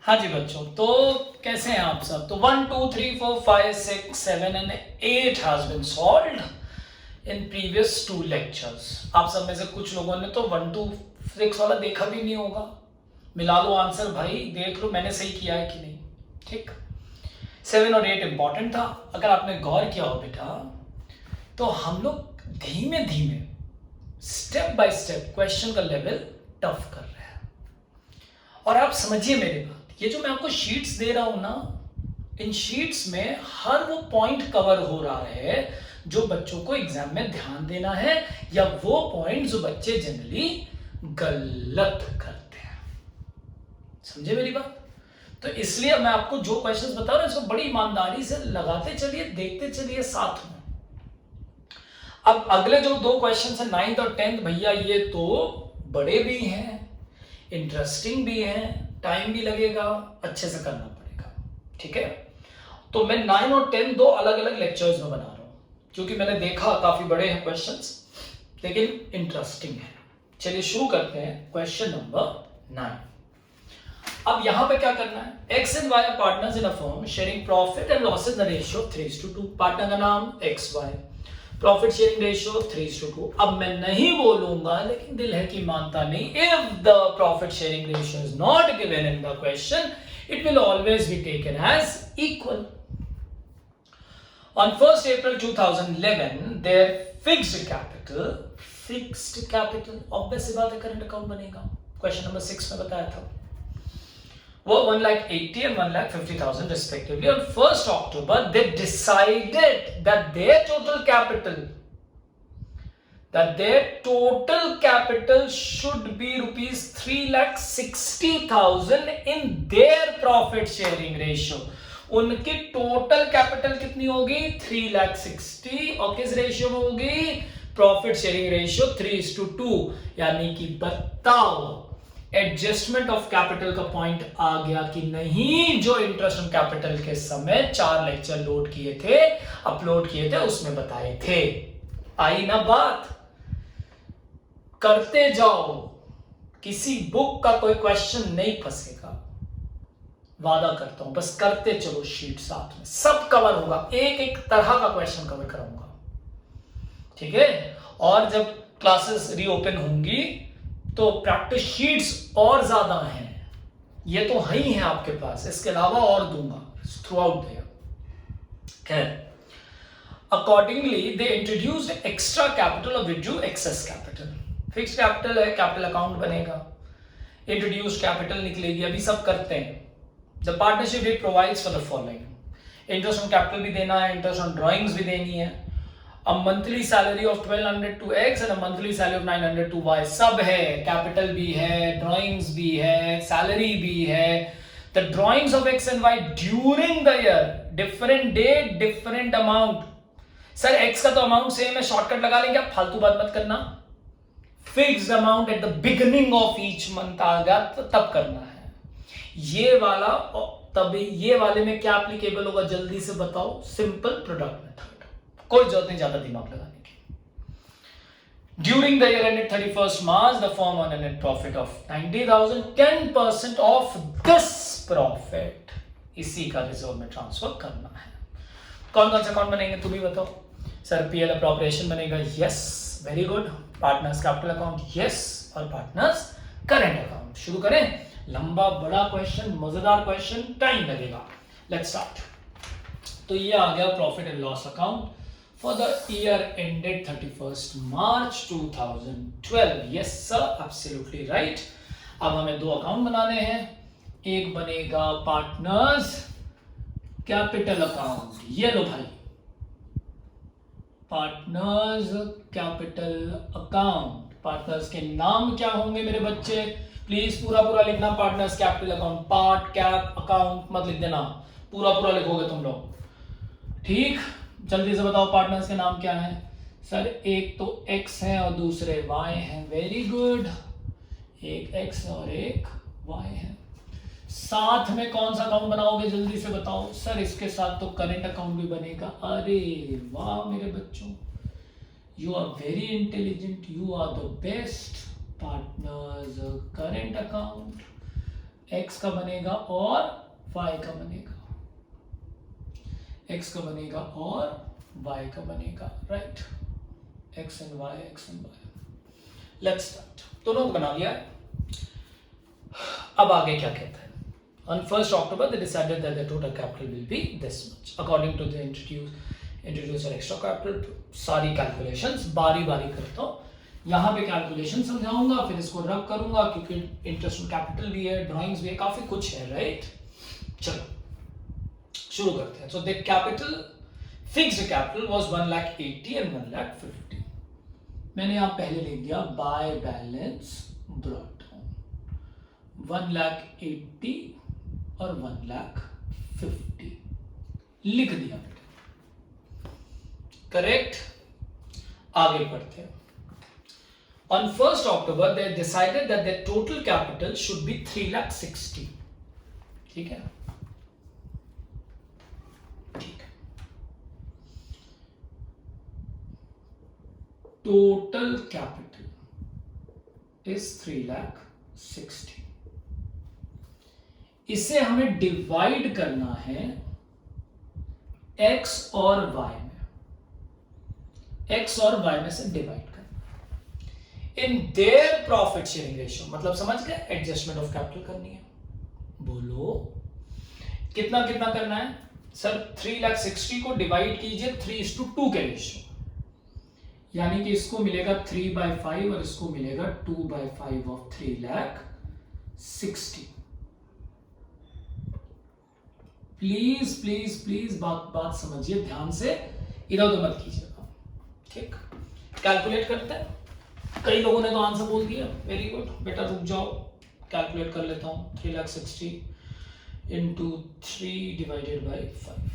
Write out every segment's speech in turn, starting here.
हाँ जी बच्चों, तो कैसे हैं आप सब? तो 1 2 3 4 5 6 7 and 8 has been solved in previous 2 lectures. आप सब में से कुछ लोगों ने तो 1 2 6 वाला देखा भी नहीं होगा। मिला लो आंसर भाई, देख लो मैंने सही किया है कि नहीं। ठीक, 7 और 8 इंपॉर्टेंट था। अगर आपने गौर किया हो बेटा, तो हम लोग धीमे धीमे स्टेप बाय स्टेप क्वेश्चन का लेवल टफ कर रहे हैं। और आप समझिए मेरी बात, ये जो मैं आपको शीट्स दे रहा हूं ना, इन शीट्स में हर वो पॉइंट कवर हो रहा है जो बच्चों को एग्जाम में ध्यान देना है, या वो पॉइंट जो बच्चे जनरली गलत करते हैं। समझे मेरी बात? तो इसलिए मैं आपको जो क्वेश्चंस बता रहा हूं इसको बड़ी ईमानदारी से लगाते चलिए, देखते चलिए साथ में। अब अगले जो 2 क्वेश्चन है 9th और 10th, भैया ये तो बड़े भी हैं, इंटरेस्टिंग भी हैं, टाइम भी लगेगा, अच्छे से करना पड़ेगा। ठीक है, तो मैं 9 और 10 2 अलग अलग लेक्चर्स में बना रहा हूं, क्योंकि मैंने देखा काफी बड़े हैं क्वेश्चंस, लेकिन इंटरेस्टिंग है। चलिए शुरू करते हैं क्वेश्चन नंबर 9। अब यहां पे क्या करना है? X and Y partners in a firm sharing profit and losses in the ratio 3:2। Partner का नाम X Y, profit sharing ratio 3:2। अब मैं नहीं बोलूंगा, लेकिन दिल है कि मानता नहीं। If the profit sharing ratio is not given in the question, it will always be taken as equal. On 1st April 2011, their fixed capital, obvious सी बात है करंट अकाउंट बनेगा। क्वेश्चन नंबर 6 में बताया था वो 1,80,000 and 1,50,000 respectively. On 1st October, they decided that their total capital should be rupees 3,60,000 in their profit sharing ratio. उनकी total capital कितनी होगी? 3,60,000, और किस रेशियो में होगी? Profit sharing ratio 3:2। यानी कि बताओ एडजस्टमेंट ऑफ कैपिटल का पॉइंट आ गया कि नहीं? जो इंटरेस्ट ऑन कैपिटल के समय 4 लेक्चर अपलोड किए थे उसमें बताए थे। आई ना बात? करते जाओ, किसी बुक का कोई क्वेश्चन नहीं फंसेगा, वादा करता हूं। बस करते चलो, शीट साथ में सब कवर होगा, एक एक तरह का क्वेश्चन कवर कराऊंगा। ठीक है, और जब क्लासेस रीओपन होंगी तो प्रैक्टिस शीट्स और ज्यादा हैं। ये तो है ही है आपके पास, इसके अलावा और दूंगा थ्रू आउट द ईयर। खैर, accordingly they introduced extra capital or withdrew excess capital. Fix capital है, कैपिटल अकाउंट बनेगा, इंट्रोड्यूस्ड कैपिटल निकलेगी। अभी सब करते हैं। The partnership it provides for the following: interest on capital भी देना है, इंटरेस्ट ऑन ड्राइंग्स भी देनी है, a monthly salary of 1,200 to X and a monthly salary of 900 to Y. सब है, कैपिटल भी है, ड्राइंग्स भी है, सैलरी भी है। The drawings of X and Y during the year, different date different amount. Sir X का तो अमाउंट सेम है, शॉर्टकट लगा लेंगे, आप फालतू बात मत करना। Fixed amount at the beginning of each month आ गया तो तब करना है ये वाला। तभी ये वाले में क्या एप्लीकेबल होगा जल्दी से बताओ? सिंपल प्रोडक्ट मेथड, कोई जरूरत नहीं ज्यादा दिमाग लगाने की। During the year ended 31st March, the firm earn a net profit of 90,000। 10% of this profit इसी का रिजर्व में ट्रांसफर करना है। कौन कौन से अकाउंट बनेंगे तुम ही बताओ? सर पीएल अप्रोप्रिएशन बनेगा, yes, very good. Partners capital account, yes, और पार्टनर्स करंट अकाउंट। शुरू करें? लंबा बड़ा क्वेश्चन, मजेदार क्वेश्चन, टाइम लगेगा। Let's start. तो ये आ गया profit and loss account for the year ended 31st March 2012। Yes sir, absolutely right. अब हमें 2 अकाउंट बनाने हैं। एक बनेगा पार्टनर्स कैपिटल अकाउंट, ये लो भाई, पार्टनर्स कैपिटल अकाउंट। पार्टनर्स के नाम क्या होंगे मेरे बच्चे? प्लीज पूरा पूरा लिखना। Partners capital account, part cap account मत लिख देना, पूरा पूरा लिखोगे तुम लोग। ठीक, जल्दी से बताओ पार्टनर्स के नाम क्या है? सर एक तो एक्स है और दूसरे वाई है, वेरी गुड। एक एक्स और एक वाई है। साथ में कौन सा अकाउंट बनाओगे जल्दी से बताओ? सर इसके साथ तो करंट अकाउंट भी बनेगा। अरे वाह मेरे बच्चों, you are very intelligent, you are the best. Partners current account x का बनेगा और y का बनेगा, x का बनेगा और y का बनेगा, right, x and y, x and y। Let's start. दोनों को बना लिया है। अब आगे क्या कहता है? On 1st October, they decided that the total capital will be this much. According to the introducer extra capital, सारी calculations बारी बारी करता हूँ। यहाँ पे calculation समझाऊंगा, फिर इसको रब करूंगा क्योंकि interest on capital भी है, drawings भी है, काफी कुछ है, राइट? चलो शुरू करते हैं। So the capital, fixed capital was 1,80,000 and 1,50,000. मैंने यहाँ पहले लिख दिया by balance brought down 1,80,000 और 1,50,000 लिख दिया बेटा, करेक्ट। आगे बढ़ते हैं। On 1st October, they decided that their total capital should be 3,60,000. ठीक है, ठीक है। Total capital is 3,60,000. इसे हमें डिवाइड करना है x और y में, x और y में से डिवाइड करना in their profit sharing ratio, मतलब समझ गए, एडजस्टमेंट ऑफ कैपिटल करनी है। बोलो कितना कितना करना है सर? 3,60,000 को डिवाइड कीजिए 3:2 के रेशियो, यानी कि इसको मिलेगा 3/5 और इसको मिलेगा 2/5 ऑफ 3,60,000। प्लीज प्लीज प्लीज बात समझिए ध्यान से, इधर उधर मत कीजिएगा, ठीक। कैलकुलेट करते हैं। कई लोगों ने तो आंसर बोल दिया, वेरी गुड बेटा, रुक जाओ, कैलकुलेट कर लेता हूं। 3,60,000 into 3 divided by 5,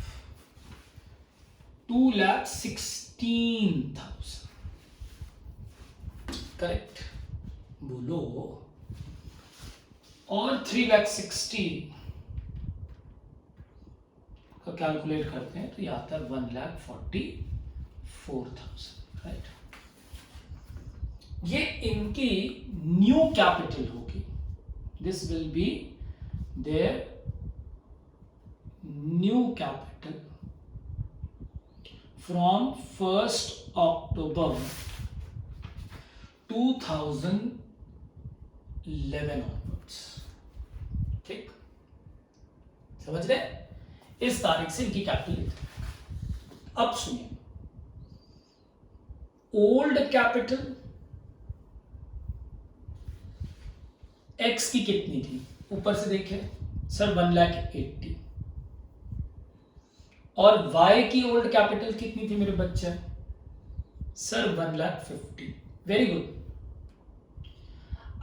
2,16,000, करेक्ट। बोलो, और 3,60,000 का कैलकुलेट करते हैं तो यह आता है 1,44,000, राइट। ये इनकी न्यू कैपिटल होगी, this will be their new capital from 1st October 2011 onwards, ठीक, समझ रहे? इस तारीख से इनकी कैपिटल लेते हैं। अब सुनिए, ओल्ड कैपिटल एक्स की कितनी थी? ऊपर से देखें सर 1,80,000, और वाई की ओल्ड कैपिटल कितनी थी मेरे बच्चे? सर 1,50,000। Very good.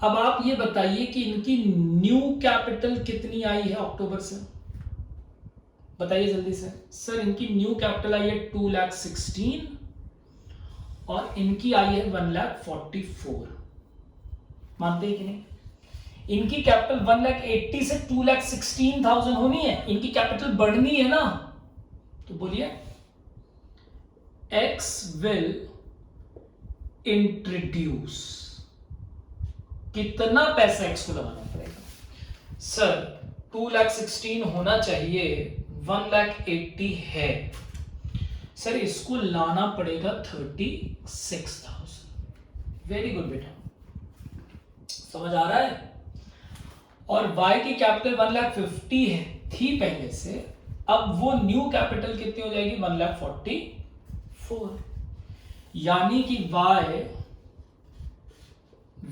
अब आप ये बताइए कि इनकी न्यू कैपिटल कितनी आई है अक्टूबर से? बताइए जल्दी से। सर इनकी न्यू कैपिटल आई है 2,16,000 और इनकी आई है 1,44,000। मानते हैं कि नहीं? इनकी कैपिटल 1,80,000 से 2,16,000 होनी है, इनकी कैपिटल बढ़नी है ना। तो बोलिए, X will introduce, कितना पैसा X को लगाना पड़ेगा? सर 2,16,000 होना चाहिए, 1,80,000 है, सर इसको लाना पड़ेगा 36,000। वेरी गुड बेटा, समझ आ रहा है? और Y की कैपिटल 1,50,000 है थी पहले से, अब वो न्यू कैपिटल कितनी हो जाएगी? 1,44,000, यानी कि Y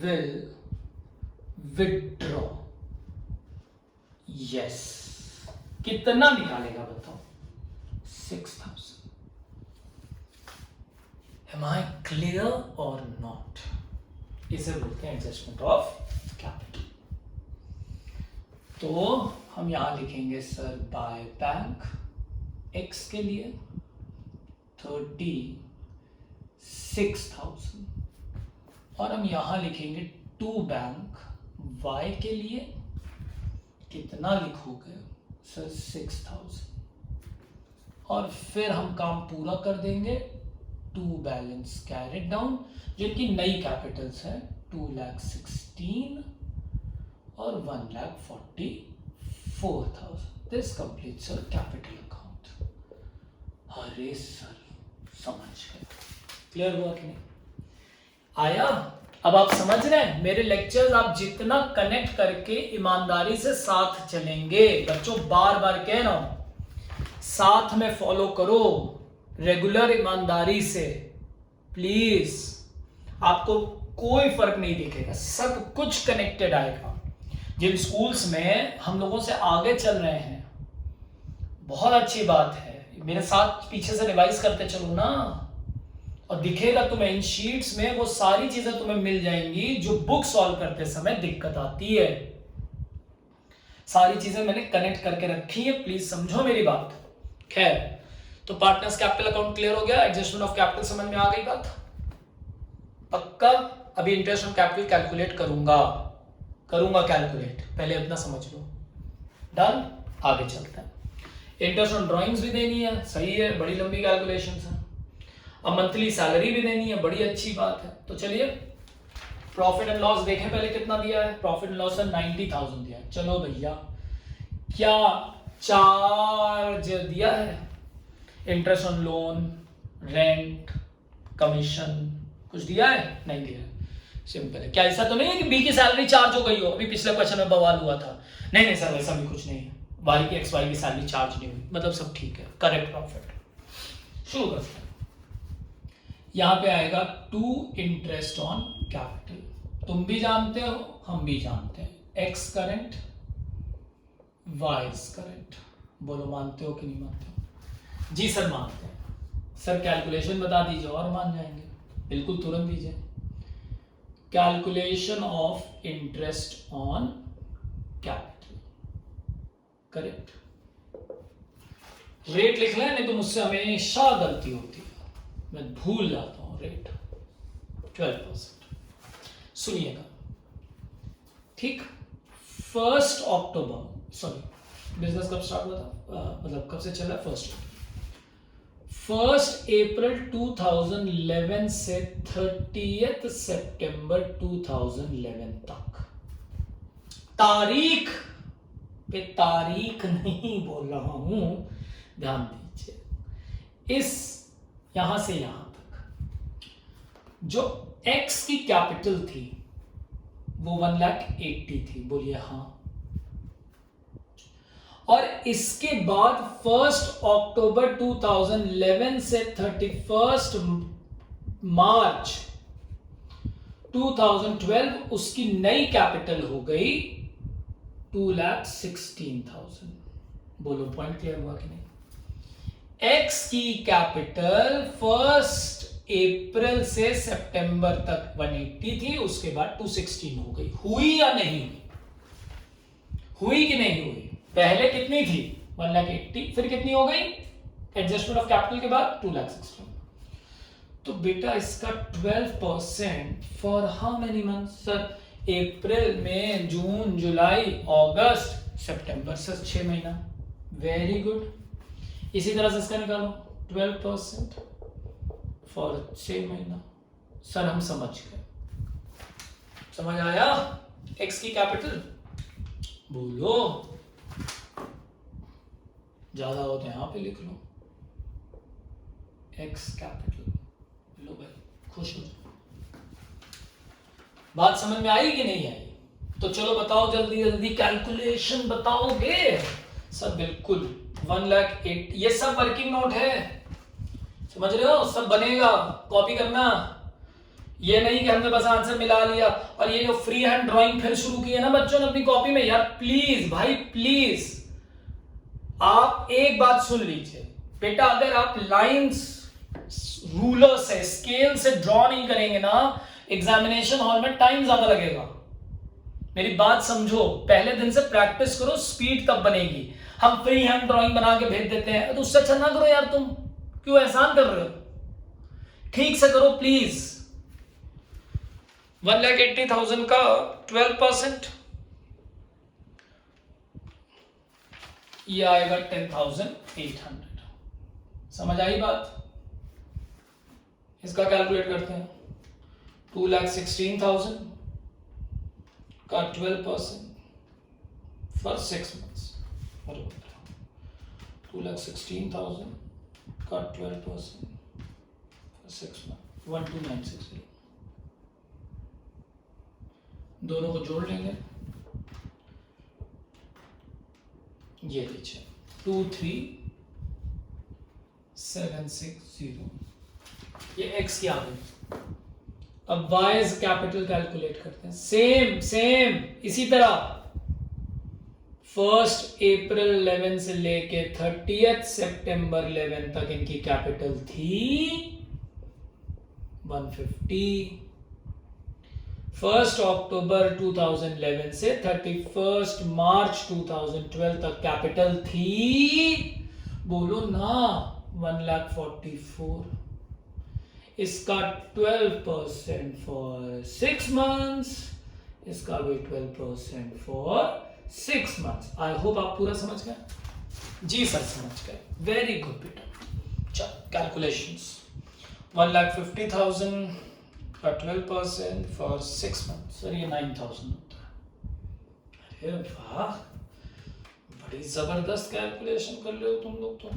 will withdraw, यस। कितना निकालेगा बताओ? 6,000। Am I clear or not? इसे बोलते हैं एडजस्टमेंट ऑफ कैपिटल। तो हम यहां लिखेंगे सर बाय बैंक एक्स के लिए 36,000, और हम यहां लिखेंगे टू बैंक वाई के लिए कितना लिखोगे सर? 6,000, और फिर हम काम पूरा कर देंगे। टू बैलेंस कैरिड डाउन, जिनकी नई कैपिटल्स है 2,16,000 और 1,44,000. This completes your capital account. अरे सर समझ गए, क्लियर हुआ कि नहीं? आया? अब आप समझ रहे हैं मेरे लेक्चर्स आप जितना कनेक्ट करके ईमानदारी से साथ चलेंगे, बच्चों बार बार कह रहा हूं, साथ में फॉलो करो रेगुलर ईमानदारी से, प्लीज आपको कोई फर्क नहीं दिखेगा, सब कुछ कनेक्टेड आएगा. जिन स्कूल्स में हम लोगों से आगे चल रहे हैं, बहुत अच्छी बात है, मेरे साथ पीछे से रिवाइज करते चलो ना, और दिखेगा तुम्हें इन शीट्स में वो सारी चीजें तुम्हें मिल जाएंगी जो बुक सॉल्व करते समय दिक्कत आती है. सारी चीजें मैंने कनेक्ट करके रखी है, प्लीज समझो मेरी बात. खैर, तो पार्टनर्स कैपिटल अकाउंट क्लियर हो गया, एडजस्टमेंट ऑफ कैपिटल समझ में आ गई बात पक्का. अभी इंटरेस्ट ऑन कैपिटल कैलकुलेट करूंगा कैलकुलेट, पहले अपना समझ लो. डन, आगे चलते हैं. इंटरेस्ट ऑन ड्राइंग्स भी देनी है, सही है, बड़ी लंबी कैलकुलेशन है. अब मंथली सैलरी भी देनी है, बड़ी अच्छी बात है. तो चलिए प्रॉफिट एंड लॉस देखें पहले कितना दिया है. प्रॉफिट एंड लॉस है 90,000 दिया है. चलो भैया, क्या चार्ज दिया है? Interest on loan, rent, commission कुछ दिया है? नहीं दिया है. सिंपल है. क्या ऐसा तो नहीं है कि बी की सैलरी चार्ज हो गई हो? अभी पिछले क्वेश्चन में बवाल हुआ था. नहीं सर, वैसा भी कुछ नहीं है. वाई की एक्स वाई की सैलरी चार्ज नहीं हुई, मतलब सब ठीक है, करेक्ट प्रॉफिट. शुरू करते हैं. यहां पे आएगा टू इंटरेस्ट ऑन कैपिटल. तुम भी जानते हो, हम भी जानते हैं, एक्स करेंट, वाई करेंट. बोलो मानते हो कि नहीं मानते हो? जी सर मानते हैं. सर कैलकुलेशन बता दीजिए और मान जाएंगे. बिल्कुल तुरंत दीजिए. Calculation of interest on capital, correct. Rate लिख लें, नहीं तो मुझसे हमेशा गलती होती है, मैं भूल जाता हूं. रेट 12%. सुनिएगा, ठीक. 1 अक्टूबर, सॉरी, बिजनेस कब स्टार्ट हुआ था, मतलब कब से चला? 1 अप्रैल 2011 से 30 सितंबर 2011 तक. तारीख पे तारीख नहीं बोल रहा हूं, ध्यान दीजिए. इस यहां से यहां तक जो एक्स की कैपिटल थी वो 1,80,000 थी. बोलिए हाँ. और इसके बाद 1 अक्टूबर 2011 से 31 मार्च 2012 उसकी नई कैपिटल हो गई 2,16,000. बोलो पॉइंट क्लियर हुआ कि नहीं? एक्स की कैपिटल 1 अप्रैल से सितंबर तक 180 थी, उसके बाद 216 हो गई. हुई या नहीं हुई कि नहीं हुई? पहले कितनी थी? 1,80,000, फिर कितनी हो गई एडजस्टमेंट ऑफ कैपिटल के बाद? 2,16,000. तो बेटा इसका 12% for how many month? Sir अप्रैल, मई, जून, जुलाई, अगस्त, सितंबर, सर 6 महीना. Very good. इसी तरह से इसका निकालो 12% फॉर 6 महीना. सर हम समझ गए, समझ आया? एक्स की कैपिटल बोलो, ज्यादा हो तो यहां पे लिख लो एक्स कैपिटल. लो भाई, खुश हो जाओ. बात समझ में आई कि नहीं आई? तो चलो बताओ जल्दी जल्दी, कैलकुलेशन बताओगे? सब बिल्कुल 1,08,000. ये सब वर्किंग नोट है, समझ रहे हो? सब बनेगा, कॉपी करना. ये नहीं कि हमने बस आंसर मिला लिया. और ये जो फ्री हैंड ड्राइंग फिर शुरू की है ना बच्चों ने अपनी कॉपी में, यार प्लीज भाई प्लीज, आप एक बात सुन लीजिए बेटा, अगर आप लाइंस रूलर से, स्केल से ड्रॉ नहीं करेंगे ना, एग्जामिनेशन हॉल में टाइम ज्यादा लगेगा. मेरी बात समझो, पहले दिन से प्रैक्टिस करो, स्पीड तब बनेगी. हम फ्री हैंड ड्राइंग बना के भेज देते हैं, तो उससे अच्छा ना करो यार. तुम क्यों एहसान कर रहे हो? ठीक से करो प्लीज. 1,80,000 का 12%, ये आएगा 10,800. समझ आई बात? इसका कैलकुलेट करते हैं. 2,16,000 का 12% फॉर 6 months. 2,16,000 का 12% for 6 months 12,960. दोनों को जोड़ लेंगे, ये लीजिए 23,760, ये x की आ गई. अब वाइज कैपिटल कैलकुलेट करते हैं. सेम इसी तरह 1 April 11 से लेके 30 September 11 तक इनकी कैपिटल थी 150. 1 October 2011 से 31 March 2012 तक कैपिटल थी, बोलो ना, 1,44,000. इसका 12% फॉर 6 months, इसका भी 12% फॉर 6 months. आई होप आप पूरा समझ गए. जी सर समझ गए. वेरी गुड बेटा. चल कैलकुलेशंस. 1,50,000 का 12% फॉर 6 months. सर ये 9,000 होता है. अरे वाह, बड़ी जबरदस्त कैलकुलेशन कर रहे हो तुम लोग तो.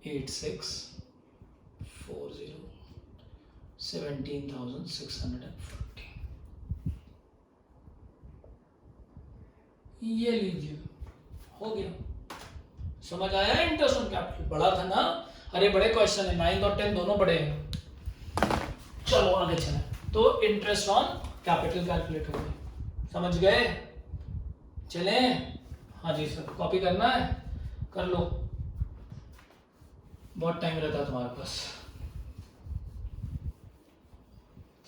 8640 17,640. ये लीजिए, हो गया. समझ आया इंटरेस्ट ऑन कैपिटल? बड़ा था ना. अरे बड़े क्वेश्चन है, 9 और 10 दोनों बड़े हैं. चलो आगे चलें. तो इंटरेस्ट ऑन कैपिटल कैलकुलेट हो गया. समझ गए? चलें. हाँ जी सर, कॉपी करना है कर लो, बहुत टाइम रहता है तुम्हारे पास.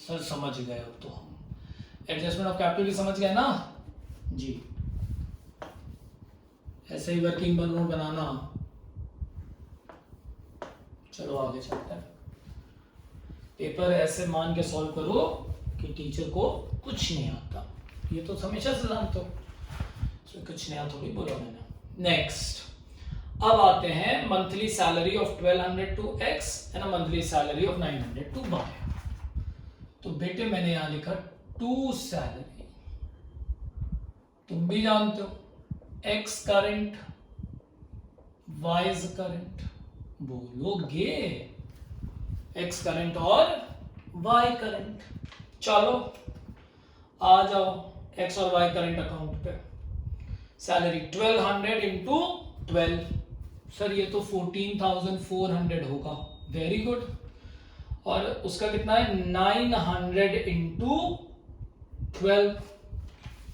सर समझ गए अब तो हम. एडजस्टमेंट ऑफ कैपिटल भी समझ गए ना जी. ऐसे ही वर्किंग बलून बनाना. चलो आगे चलते हैं. पेपर ऐसे मान के सॉल्व करो कि टीचर को कुछ नहीं आता. ये तो हमेशा से जानते हो, कुछ नया थोड़ी बोला मैंने. नेक्स्ट, अब आते हैं monthly salary of 1200 to x and monthly salary of 900 to y. तो बेटे मैंने यहां लिखा टू सैलरी. तुम भी जानते हो x करंट y करंट. बोलोगे x करंट और y करंट. चलो आ जाओ x और y करंट अकाउंट पे. Salary 1200 into 12. सर ये तो 14,400 होगा. Very good. और उसका कितना है 900 इंटू 12.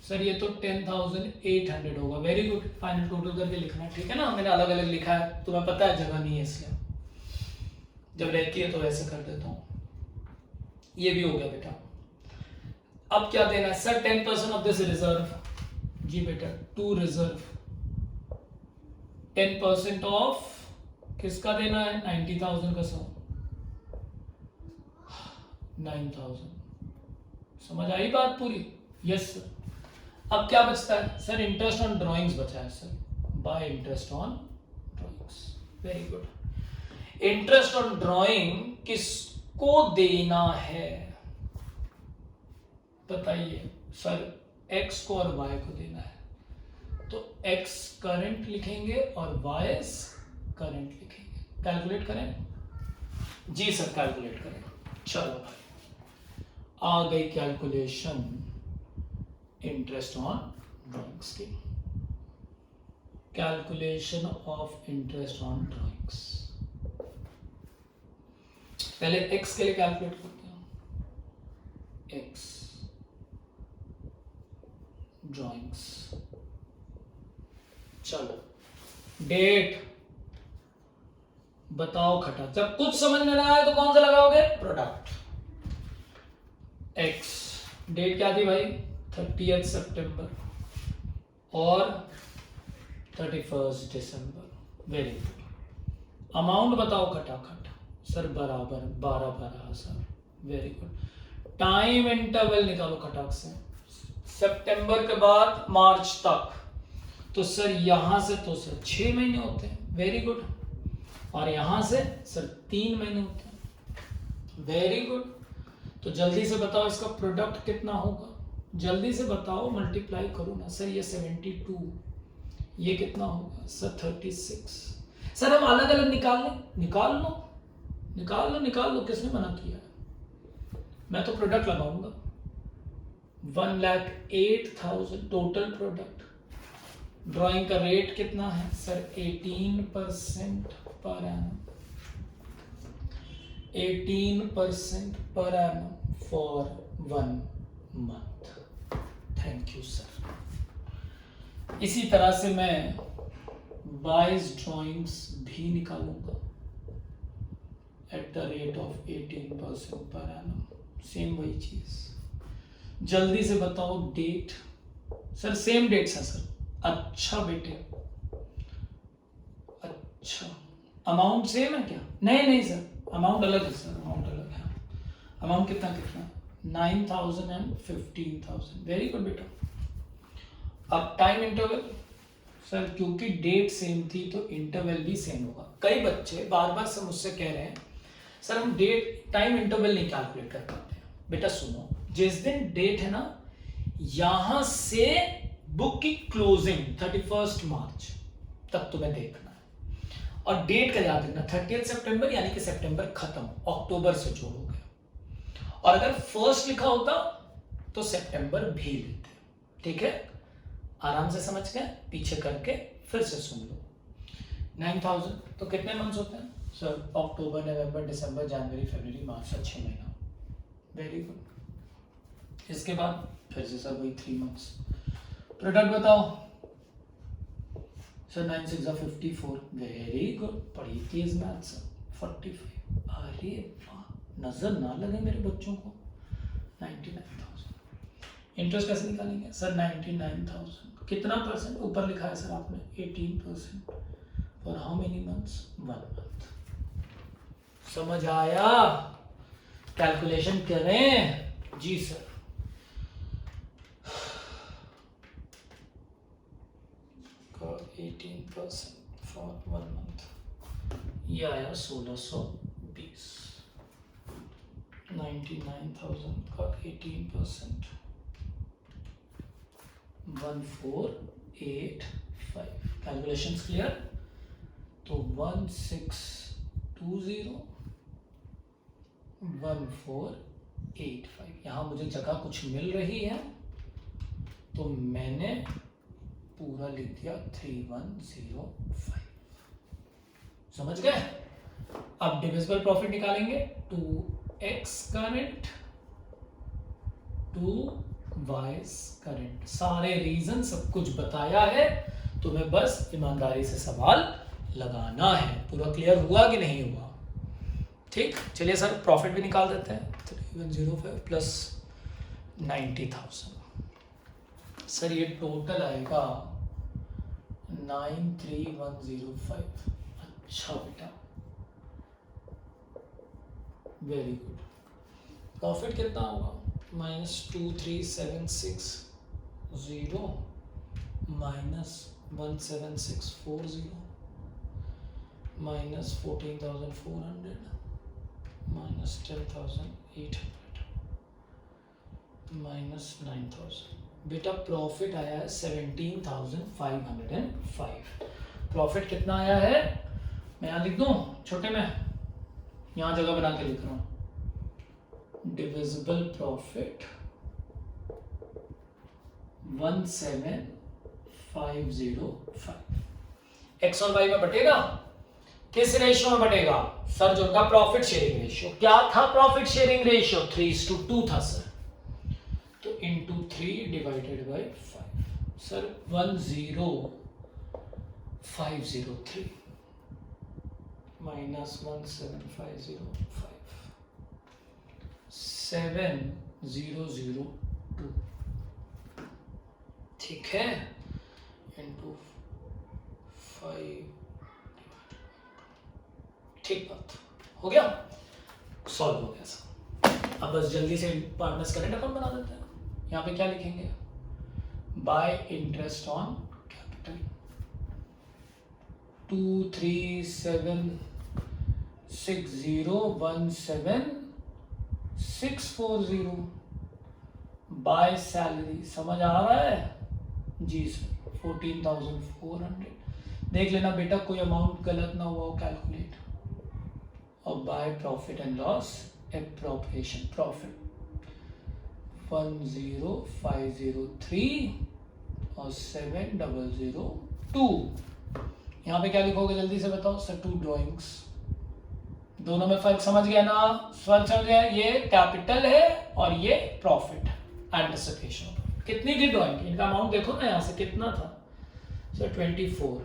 सर ये तो 10,800 होगा. Very good. फाइनल टोटल करके लिखना है, ठीक है ना. मैंने अलग अलग लिखा है, तुम्हें पता है जगह नहीं है इसलिए. जब रहती है तो वैसे कर देता हूं. ये भी हो गया बेटा. अब क्या देना है सर? 10% of this reserve. जी बेटा, टू रिजर्व 10% ऑफ किसका देना है? 90,000 का. सौ 9,000. समझ आई बात पूरी? Yes sir. अब क्या बचता है सर? इंटरेस्ट ऑन ड्राइंग्स बचा है sir. Bye interest on drawings. Very good. Interest on drawing किसको देना है बताइए? सर x को और y को देना है. तो x करंट लिखेंगे और y करंट लिखेंगे. कैलकुलेट करें. जी सर कैलकुलेट करें. चलो भाई आ गई कैलकुलेशन इंटरेस्ट ऑन ड्राइंग्स की. Calculation of interest on drawings. पहले x के लिए कैलकुलेट करते हैं. x drawings. चलो डेट बताओ खटा. जब कुछ समझ में ना आए तो कौन सा लगाओगे? प्रोडक्ट. x डेट क्या थी भाई? 30 सितंबर और 31 दिसंबर. Very good. अमाउंट बताओ खटाखट. सर बराबर 12,000. Very good. टाइम इंटरवल निकालो खटाक से. सितंबर के बाद मार्च तक. तो सर यहां से तो सर 6 महीने होते हैं. Very good. और यहां से सर 3 महीने होते हैं. Very good. तो जल्दी से बताओ इसका प्रोडक्ट कितना होगा? जल्दी से बताओ, मल्टीप्लाई करो ना सर। ये 72, ये कितना होगा सर 36। सर हम अलग अलग निकाल लें, निकाल लो निकाल लो निकाल लो, किसने मना किया है? मैं तो प्रोडक्ट लगाऊंगा। 1,08,000 टोटल प्रोडक्ट। ड्राइंग का रेट कितना है sir? 18% per annum, 18% per annum for 1 month. Thank you sir. इसी तरह से मैं 22 ड्राइंग्स भी निकालूंगा at the rate of 18% per annum, same वही चीज। जल्दी से बताओ डेट। सर सेम डेट्स है सर। अच्छा बेटे, अच्छा अमाउंट सेम है क्या? नहीं नहीं सर, अमाउंट अलग है सर, अमाउंट अलग है। अमाउंट कितना कितना? 9,000 एंड 15,000। वेरी गुड बेटा। अब टाइम इंटरवल सर, क्योंकि डेट सेम थी तो इंटरवल भी सेम होगा। कई बच्चे बार बार से मुझसे कह रहे हैं सर हम डेट टाइम इंटरवल नहीं कैलकुलेट कर पाते हैं। बेटा सुनो, जिस दिन डेट है ना, यहां से बुक की क्लोजिंग 31 मार्च तक तुम्हें देखना है। और डेट का याद रखना 30 सितंबर, यानी कि सितंबर खत्म, अक्टूबर से जोड़ोगे। और अगर फर्स्ट लिखा होता तो सितंबर भी लेते। ठीक है, आराम से समझ गए? पीछे करके फिर से सुन लो। 9,000 तो कितने मंथ्स होते हैं सर? अक्टूबर, नवंबर, दिसंबर, जनवरी, फरवरी, मार्च का 6 महीना। Very good. इसके बाद फिर से सर वही 3 मंथ्स। प्रोडक्ट बताओ सर। 9 6 54। वेरी गुड, बड़ी तेज मैथ सर। 45। अरे वाह, नजर ना लगे मेरे बच्चों को। 99,000। इंटरेस्ट कैसे निकालेंगे सर? 99,000 कितना परसेंट ऊपर लिखा है सर आपने? 18%। For how many months? 1 month. समझ आया? कैलकुलेशन करें जी सर। का 18% फॉर 1 मंथ, ये आया 1620। 99,000 का 18%, 1485। Calculation clear? तो 1620 1485। यहां मुझे जगह कुछ मिल रही है तो मैंने पूरा लिख दिया 3105। समझ गए? अब डिविजिबल प्रॉफिट निकालेंगे। 2x current 2y current. सारे रीजन सब कुछ बताया है, तुम्हें बस ईमानदारी से सवाल लगाना है। पूरा क्लियर हुआ कि नहीं हुआ? ठीक, चलिए सर प्रॉफिट भी निकाल देते हैं। 3105 प्लस 90,000। सर ये टोटल आएगा 93,105। अच्छा बेटा, वेरी गुड। प्रॉफिट कितना होगा? -23,760 माइनस 17640 माइनस 14,400 माइनस 10,800 माइनस 9,000। बेटा प्रॉफिट आया है 17,505। प्रॉफिट कितना आया है? मैं यहां लिख दूं छोटे में, यहां जगह बना के लिख रहा हूं। Divisible profit 17,505। एक्स और वाई में बटेगा। किस रेशियो में बटेगा सर? जो उनका प्रॉफिट शेयरिंग रेशियो क्या था? प्रॉफिट शेयरिंग रेशियो 3:2 था सर। तो into 3 divided by 5 sir 10503 minus 17505 7002। ठीक है, इंटू 5। ठीक बात हो गया, सॉल्व हो गया सर। अब बस जल्दी से पार्टनर्स करेंट अकाउंट बना देते हैं। यहाँ पे क्या लिखेंगे? Bye interest on capital 2376017,640 by salary समझ आ रहा है जी सर 14,400। देख लेना बेटा कोई अमाउंट गलत ना हुआ हो कैलकुलेट। और by profit and loss appropriation profit 10503 और 7002। यहाँ पे क्या लिखोगे जल्दी से बताओ सर? 2 ड्रॉइंग्स। दोनों में फर्क समझ गया ना? फर्क समझ गया? ये कैपिटल है और ये प्रॉफिट एंटिसिपेशन। कितनी थी ड्रॉइंग? इनका अमाउंट देखो ना यहाँ से कितना था सर? 24।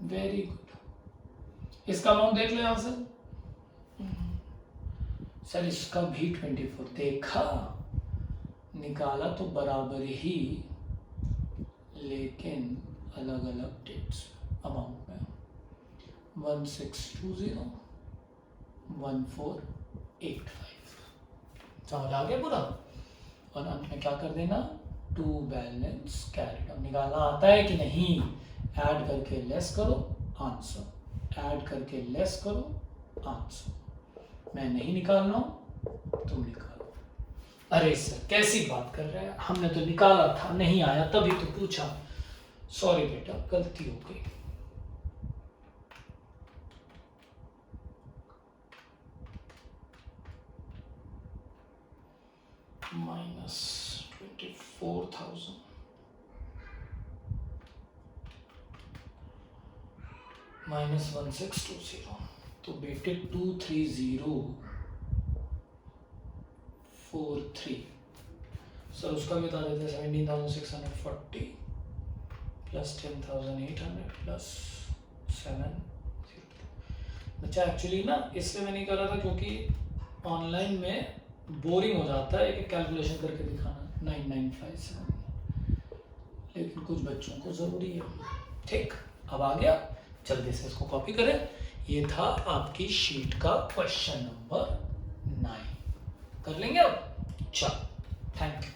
Very good. इसका अमाउंट देख लो यहाँ से सर, इसका भी 24। देखा, निकाला तो बराबर ही लेकिन अलग अलग डेट्स अमाउंट में। 1620 1485 समझ आ गया पूरा। और अंत में क्या कर देना? To balance carried. अब निकालना आता है कि नहीं? ऐड करके लेस करो आंसर, ऐड करके लेस करो आंसर। मैं नहीं निकाल रहा हूं, तुम निकालो। अरे सर कैसी बात कर रहे हैं, हमने तो निकाला था, नहीं आया तभी तो पूछा। सॉरी बेटा गलती हो गई। -24,000 -1620 तो बेटे 23043 सर उसका भी बता देते। 17,640 प्लस 10,800 प्लस 7। बच्चा एक्चुअली ना इसलिए मैं नहीं कर रहा था क्योंकि ऑनलाइन में बोरिंग हो जाता है एक कैलकुलेशन करके दिखाना 9957, लेकिन कुछ बच्चों को ज़रूरी है। ठीक, अब आ गया, जल्दी से इसको कॉपी करें। ये था आपकी शीट का क्वेश्चन नंबर 9। कर लेंगे अब? चलो, थैंक यू।